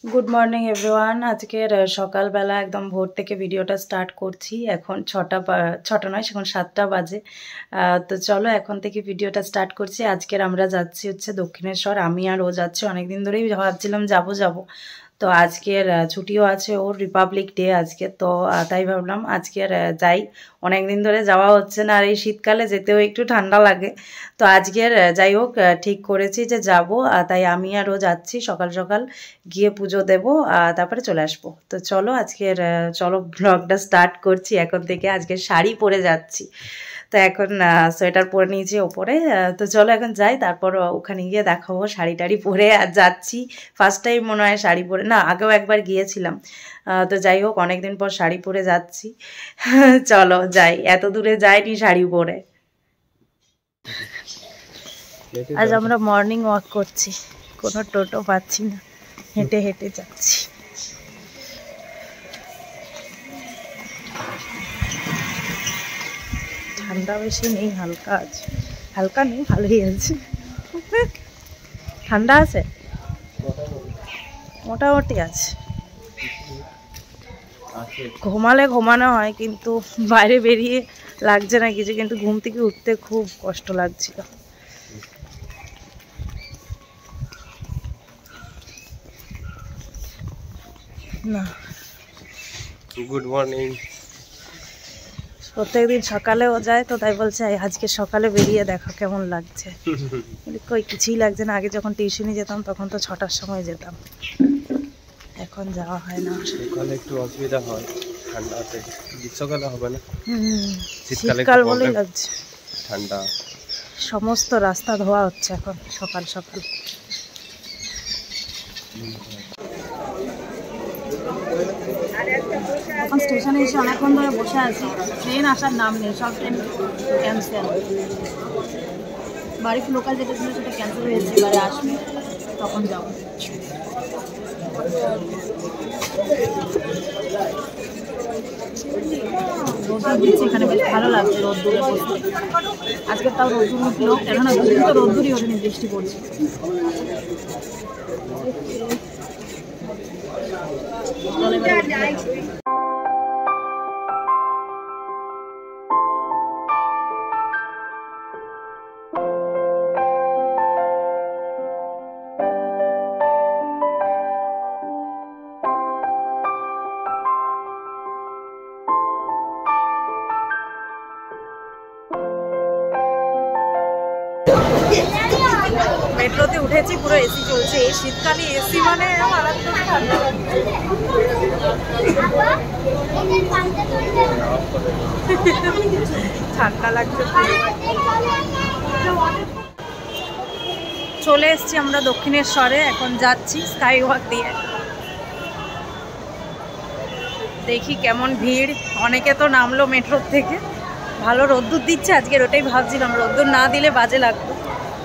Good morning everyone. আজকের সকালবেলা একদম ভোর থেকে ভিডিওটা স্টার্ট করছি। এখন ছটা নয়, এখন 7টা বাজে। তো চলো এখন থেকে ভিডিওটা স্টার্ট করছি। আজকের আমরা যাচ্ছি হচ্ছে দক্ষিণেশ্বর। আমি আর ও যাচ্ছি, অনেকদিন ধরেই ভাবছিলাম যাব। তো আজকের ছুটিও আছে, ওর রিপাবলিক ডে আজকে, তো তাই ভাবলাম আজকের যাই। অনেক দিন ধরে যাওয়া হচ্ছে না, আর এই শীতকালে যেতেও একটু ঠান্ডা লাগে। তো আজকের যাই হোক ঠিক করেছি যে যাব, তাই আমি আর ও যাচ্ছি। সকাল সকাল গিয়ে পুজো দেব, তারপরে চলে আসবো। তো চলো আজকের চলো ব্লগটা স্টার্ট করছি এখন থেকে। আজকে শাড়ি পরে যাচ্ছি, তো এখন সোয়েটার পরে নিয়েছি ওপরে। তো চলো এখন যাই, তারপর ওখানে গিয়ে দেখাবো। শাড়ি টাড়ি পরে আর যাচ্ছি, ফার্স্ট টাইম মনে হয় শাড়ি পরে, না আগেও একবার গিয়েছিলাম। তো যাই হোক অনেকদিন পর শাড়ি পরে যাচ্ছি। চলো যাই, এত দূরে যাইনি শাড়ি পরে। আজ আমরা মর্নিং ওয়াক করছি, কোনো টোটো পাচ্ছি না, হেঁটে হেঁটে যাচ্ছি। ঠান্ডা বেশি নেই, হালকা আছে। হালকা নেই, ভালোই আছে। ঠান্ডা আছে, মোটামুটি আছে। ঘুমালে ঘুমানো হয়, কিন্তু বাইরে বেরিয়ে লাগছে না কিছু, কিন্তু ঘুম থেকে উঠতে খুব কষ্ট লাগছিল। না, গুড মর্নিং। প্রত্যেকদিন সকালেও যায়, তো তাই বলছে আজকে সকালে বেরিয়ে দেখো কেমন লাগছে। কই কিছুই লাগছে না। আগে যখন টিউশনি যেতাম তখন তো 6টার সময় যেতাম, এখন যাওয়া হয় না। সকালে একটু অসুবিধা হয় ঠান্ডাতে, গ্রীষ্মকালে হবে না, শীতকাল বলেই লাগছে ঠান্ডা। সমস্ত রাস্তা ধোয়া হচ্ছে এখন সকাল সকাল। এখন স্টেশনে এসে অনেকক্ষণ ধরে বসে আছি, ট্রেন আসার নাম নেই, সব ট্রেন ক্যান্সেল। বাড়ি লোকাল যেটা ছিল সেটা ক্যান্সেল হয়েছে, এবারে আসবে তখন যাবো। রোদ্দুর দিচ্ছে এখানে, বেশ ভালো লাগছে রোদ্দুরে বসতে। আজকে তাও রোদ্দুর উঠলো, কেননা দুদিন তো রোদ্দুরই ওঠেনি, বৃষ্টি পড়ছে। মেট্রোতে উঠেছি, পুরো এসি চলছে। এই শীতকালে এসি মানে মারাত্মক ঠান্ডা লাগছে। ঠান্ডা লাগছে। চলে এসছি আমরা দক্ষিণেশ্বরে, এখন যাচ্ছি স্কাই ওয়াক দিয়ে। দেখি কেমন ভিড়। অনেকে তো নামলো মেট্রোর থেকে। ভালো রোদ্দুর দিচ্ছে আজকের, ওটাই ভাবছিলাম রোদ্দুর না দিলে বাজে লাগতো,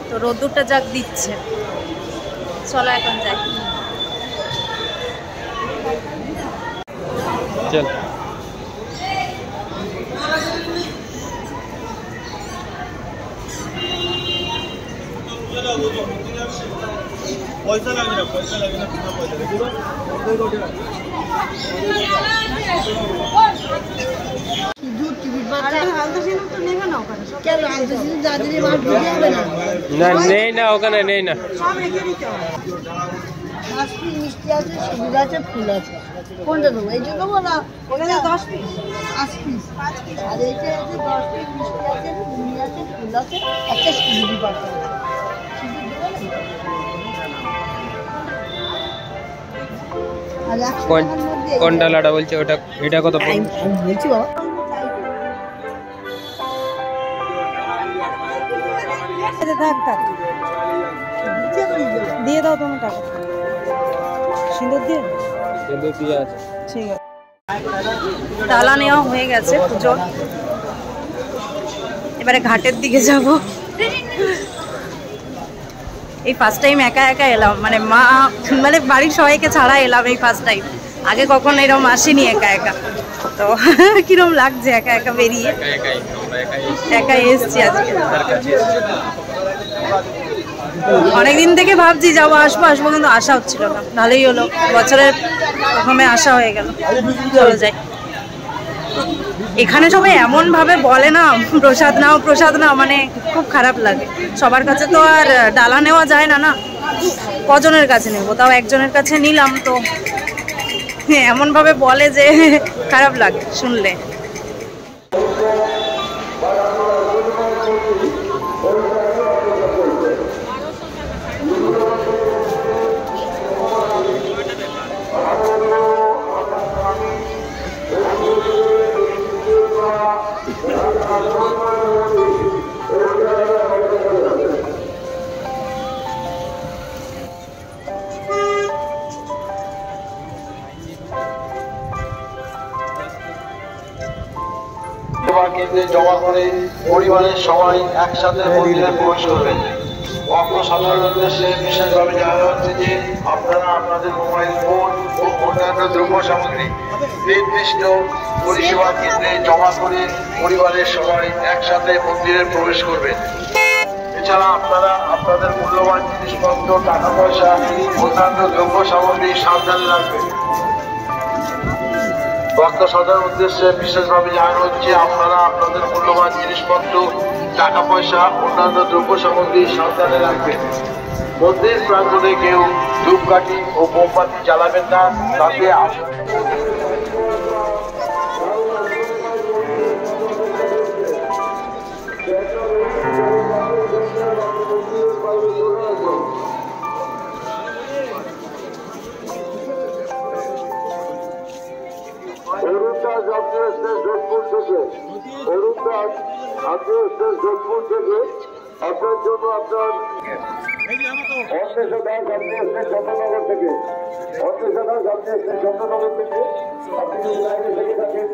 তো রোদ্দুরটা যাক দিচ্ছে। চলো এখন যাই। চল পয়সা লাগে না, পয়সা লাগে না, বিনা পয়সা দেখো। না নেই না, ওখানে নেই না। মিষ্টি আছে, সবুজ আছে, ফুল আছে। কোনটা দেবো? এই জন্য বলা ওখানে 10 পিস, 5 পিস, আর এইটা আছে 10 পিস মিষ্টি আছে, ফুল আছে, ফুল আছে, একটা সিঁদুরি পাতা। কোন ডালাটা বলছে ওটা? এটা কত বলছি বাবা? থাক দিয়ে দাও তোমার টাকা, সিঁদুর দিয়ে আছে। ঠিক আছে। ডালা নেওয়া হয়ে গেছে পুজোর, এবারে ঘাটের দিকে যাব। এই ফার্স্ট টাইম একা একা এলাম, মানে মা মানে বাড়ির সবাইকে ছাড়া এলাম এই ফার্স্ট টাইম। আগে কখনো এরকম আসিনি একা একা, তো কিরম লাগছে একা একা বেরিয়ে। একাই এসছি আজকে। অনেকদিন থেকে ভাবছি যাবো আসবো কিন্তু আসা হচ্ছিল না, ভালোই হলো বছরের প্রথমে আসা হয়ে গেল। চলো যাই। এখানে সবাই এমন ভাবে বলে না প্রসাদ নাও, মানে খুব খারাপ লাগে। সবার কাছে তো আর ডালা নেওয়া যায় না, কজনের কাছে নেবো, তাও একজনের কাছে নিলাম, তো এমন ভাবে বলে যে খারাপ লাগে শুনলে। কেন্দ্রে জমা করে পরিবারের সবাই একসাথে মন্দিরে প্রবেশ করবেন। ভক্ত সাধারণ উদ্দেশ্যে বিশেষভাবে জানানো হচ্ছে যে আপনারা আপনাদের মোবাইল ফোন ও অন্যান্য দ্রব্য সামগ্রী নির্দিষ্ট পরিষেবা কেন্দ্রে জমা করে পরিবারের সবাই একসাথে মন্দিরে প্রবেশ করবেন। এছাড়া আপনারা আপনাদের মূল্যবান জিনিসপত্র, টাকা পয়সা, অন্যান্য দ্রব্য সামগ্রী সাবধানে রাখবেন। ভক্ত সাধারণ উদ্দেশ্যে বিশেষভাবে জানানো হচ্ছে আপনারা আপনাদের মূল্যবান জিনিসপত্র, টাকা পয়সা, অন্যান্য দ্রব্য সামগ্রী সাবধানে রাখবেন। মন্দির প্রাঙ্গণে কেউ ধূপকাঠি ও মোমবাতি জ্বালাবেন না, তাতে যোধপুর থেকে আপনার জন্য আপনার অন্বেষা দাস, আপনি এসছেন চন্দ্রনগর থেকে। অন্বেষা দাস, আপনি এসছেন চন্দ্রনগর থেকে। আপনি যদি লাইনে থেকে থাকেন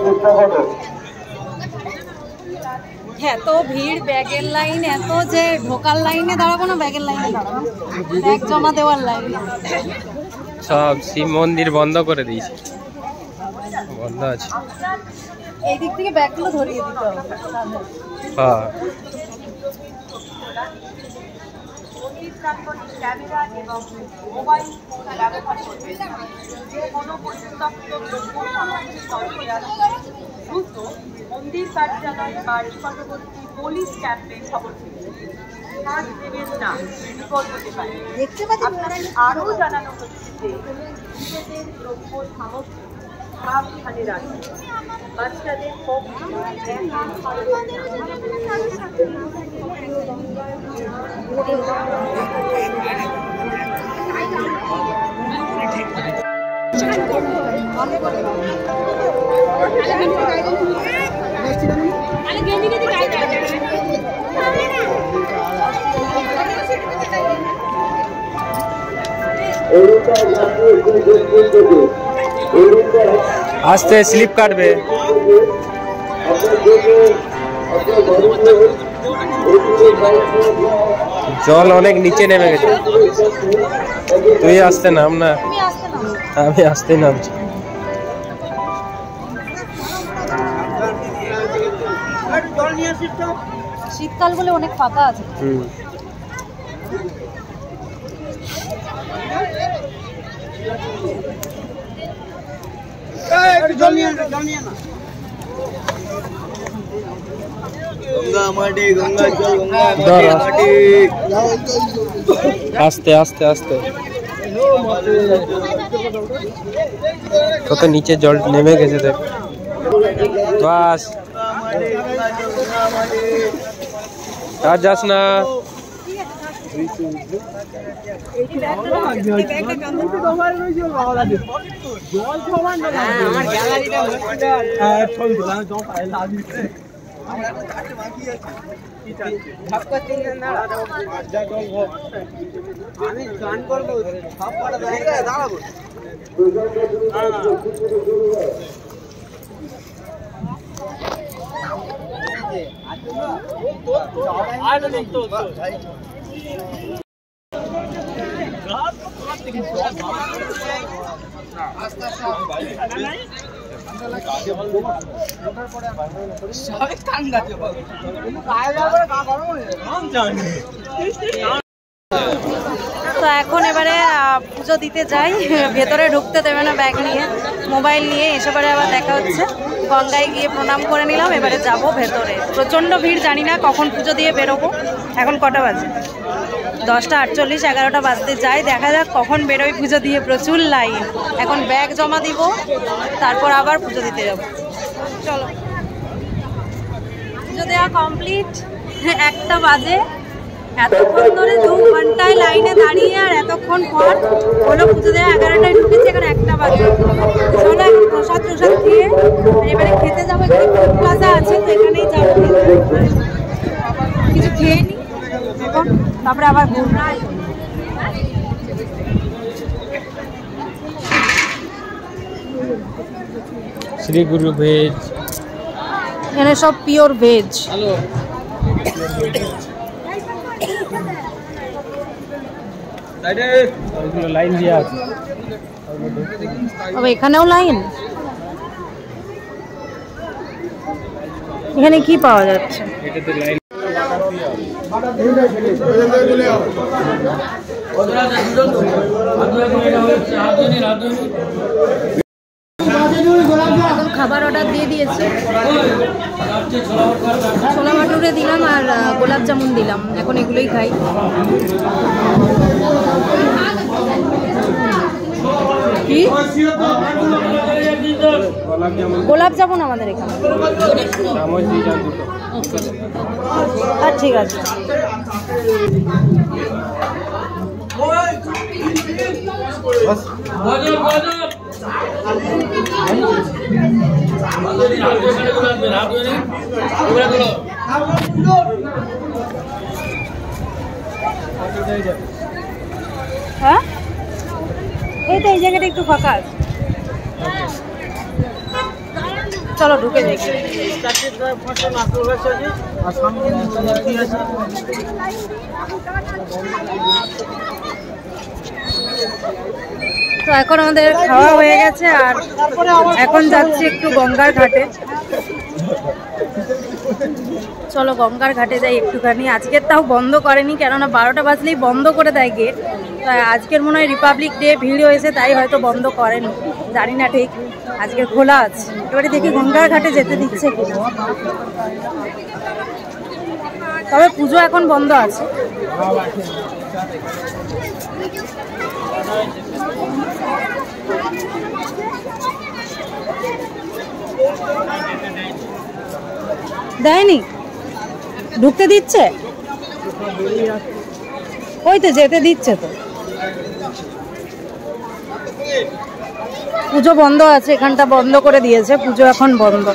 চেষ্টা করবেন। এত ভিড়, ব্যাগের লাইন এত, যে ঢোকার লাইনে দাঁড়াবো না, ব্যাগের লাইনে দাঁড়াবো, ব্যাগ জমা দেওয়ার লাইন। সব শিব মন্দির বন্ধ করে দিয়েছে, বন্ধ আছে। এই দিক থেকে ব্যাগগুলো ধরিয়ে দিতে হবে। হ্যাঁ, ক্যামেরা এবং মোবাইল ফোন ব্যবহার করবেন। যে কোনো পরিত্যক্ত দ্রব্য সামগ্রী দ্রুত মন্দির কার্যালয় বা নিকটবর্তী পুলিশ ক্যাম্পে খবর দিন। কাজ দেবেন না, বিপদ হতে পারে। আপনাদের আরও জানানো হচ্ছে যে নিজেদের দ্রব্য সামগ্রী সাবধানে রাখবেন। বাচ্চাদের আস্তে স্লিপ কাটবে। জল অনেক নিচে নেমে গেছে, তুই আসতে নাম না, আমি আসতে নামছি। শীতকাল বলে অনেক ফাঁকা আছে। আস্তে আস্তে আস্তে, কত নিচে জল নেমে গেছে দেখ। বাস, আর যাস না। আমি গান করবো, সব পাড়া দাঁড়াবো। তো এখন এবারে পুজো দিতে যাই, ভেতরে ঢুকতে দেবে না ব্যাগ নিয়ে, মোবাইল নিয়ে। এসে আবার দেখা হচ্ছে, গঙ্গায় গিয়ে প্রণাম করে নিলাম, এবারে যাব ভেতরে। প্রচণ্ড ভিড়, জানি না কখন পুজো দিয়ে বেরোবো। এখন কটা বাজে? 10টা 48, 11টা বাজতে যাই, দেখা যাক কখন বেরোই পুজো দিয়ে। প্রচুর লাইন। এখন ব্যাগ জমা দিব, তারপর আবার পুজো দিতে যাব। চলো, পুজো দেওয়া কমপ্লিট, 1টা বাজে। এতক্ষণ ধরে 2 ঘন্টায় লাইনে দাঁড়িয়ে আর এতক্ষণ পর হলো পুজো দেওয়া। 11টায় ঢুকেছি, এখন 1টা বাজে। চলো এখন প্রসাদ খেয়ে এবারে খেতে যাবো। এখানে ফুড প্লাজা আছে, তো এখানেই যাবো, কিছু খেয়ে নি এখন, তারপরে আবার ঘুরবো। শ্রী গুরু ভেজ, এখানে সব পিওর ভেজ। লাইন দিয়ে আছে, এখানেও লাইন। এখানে কি পাওয়া যাচ্ছে? এটাতে লাইন। খাবার অর্ডার দিয়ে দিয়েছি, ছোলা ভাটুরে দিলাম আর গোলাপ জামুন দিলাম। এখন এগুলোই খাই। কি গোলাপ জামুন আমাদের এখানে? আর ঠিক আছে। হ্যাঁ, এই তো এই জায়গাটা একটু ফাঁকা আছে। চলো ঢুকে দেখি। তো এখন আমাদের খাওয়া হয়ে গেছে আর এখন যাচ্ছি একটু গঙ্গার ঘাটে। চলো গঙ্গার ঘাটে যাই একটুখানি। আজকের তাও বন্ধ করেনি, কেননা 12টা বাজলেই বন্ধ করে দেয় গেট। তাই আজকের মনে হয় রিপাবলিক ডে, ভিড় হয়েছে, তাই হয়তো বন্ধ করেনি, জানি না ঠিক। আজকে খোলা আছে। এবারে দেখি গঙ্গার ঘাটে যেতে দিচ্ছে কিনা। তবে পুজো এখন বন্ধ আছে। দেয়নি, ঢুকতে দিচ্ছে, ওই তো যেতে দিচ্ছে। তো পুজো বন্ধ আছে, এখানটা বন্ধ করে দিয়েছে, পুজো এখন বন্ধ।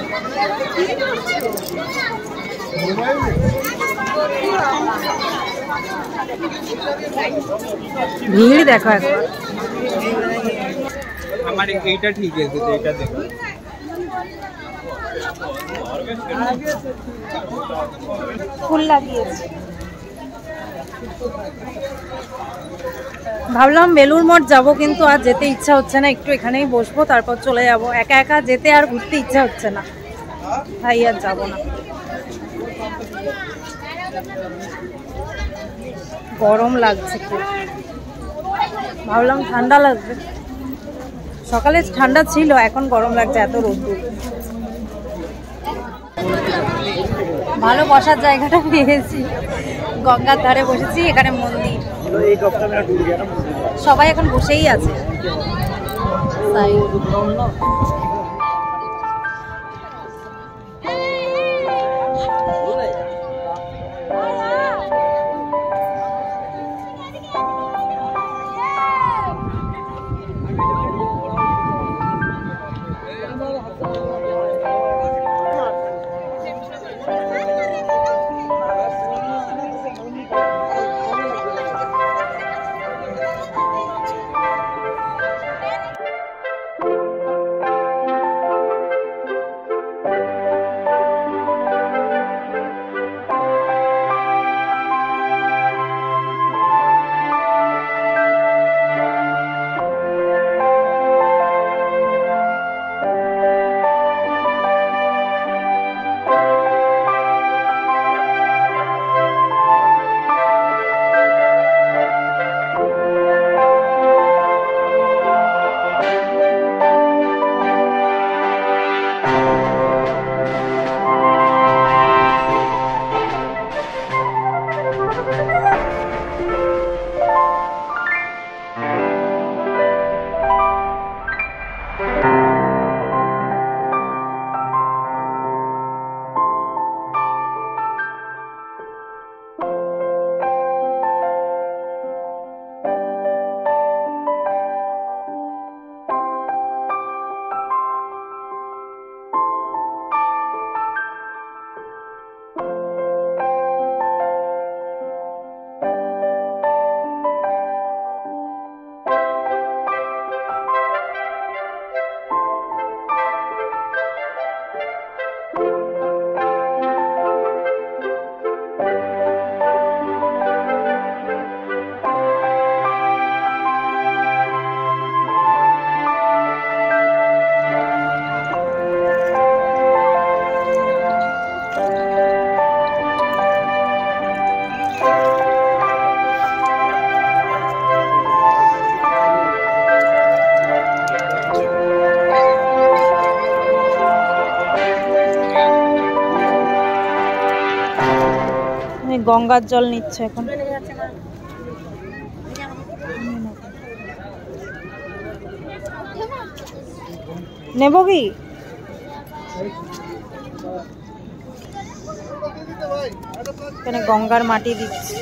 ভিড় দেখো একবার। আমার এইটা ঠিক আছে, এটা দেখো। ফুল লাগিয়েছে। ভাবলাম বেলুড় মঠ যাবো, কিন্তু আর যেতে ইচ্ছা হচ্ছে না। একটু এখানেই বসবো, তারপর চলে যাবো। একা একা যেতে আর ঘুরতে ইচ্ছা হচ্ছে না, তাই আর যাবো না। গরম লাগছে খুব। ভাবলাম ঠান্ডা লাগবে, সকালে ঠান্ডা ছিল, এখন গরম লাগছে, এত রোদ্দুর। ভালো বসার জায়গাটা পেয়েছি, গঙ্গার ধারে বসেছি। এখানে মন্দির, সবাই এখন বসেই আছে। গঙ্গার জল নিচ্ছে এখন। নেব কি? এখানে গঙ্গার মাটি দিচ্ছে।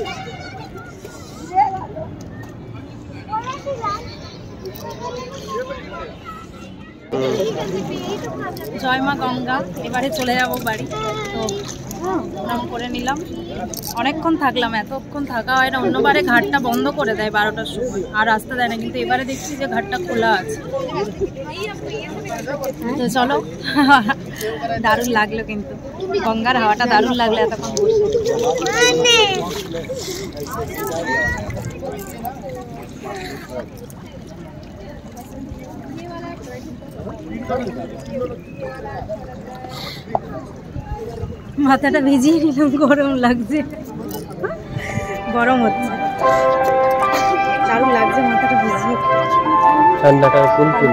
জয় মা গঙ্গা। এবারে চলে যাব বাড়ি, তো প্রণাম করে নিলাম। অনেকক্ষণ থাকলাম, এতক্ষণ থাকা হয় না। অন্যবারে ঘাটটা বন্ধ করে দেয় 12টার সময়, আর আসতে দেয় না, কিন্তু এবারে দেখছি যে ঘাটটা খোলা আছে। তো চলো, দারুণ লাগলো, কিন্তু গঙ্গার হাওয়াটা দারুণ লাগলো এতক্ষণ বসে। মাথাটা ভিজিয়ে নিলাম, গরম লাগছে, গরম হচ্ছে, দারুণ লাগছে মাথাটা ভিজিয়ে। ঠান্ডাটা ফুল ফুল।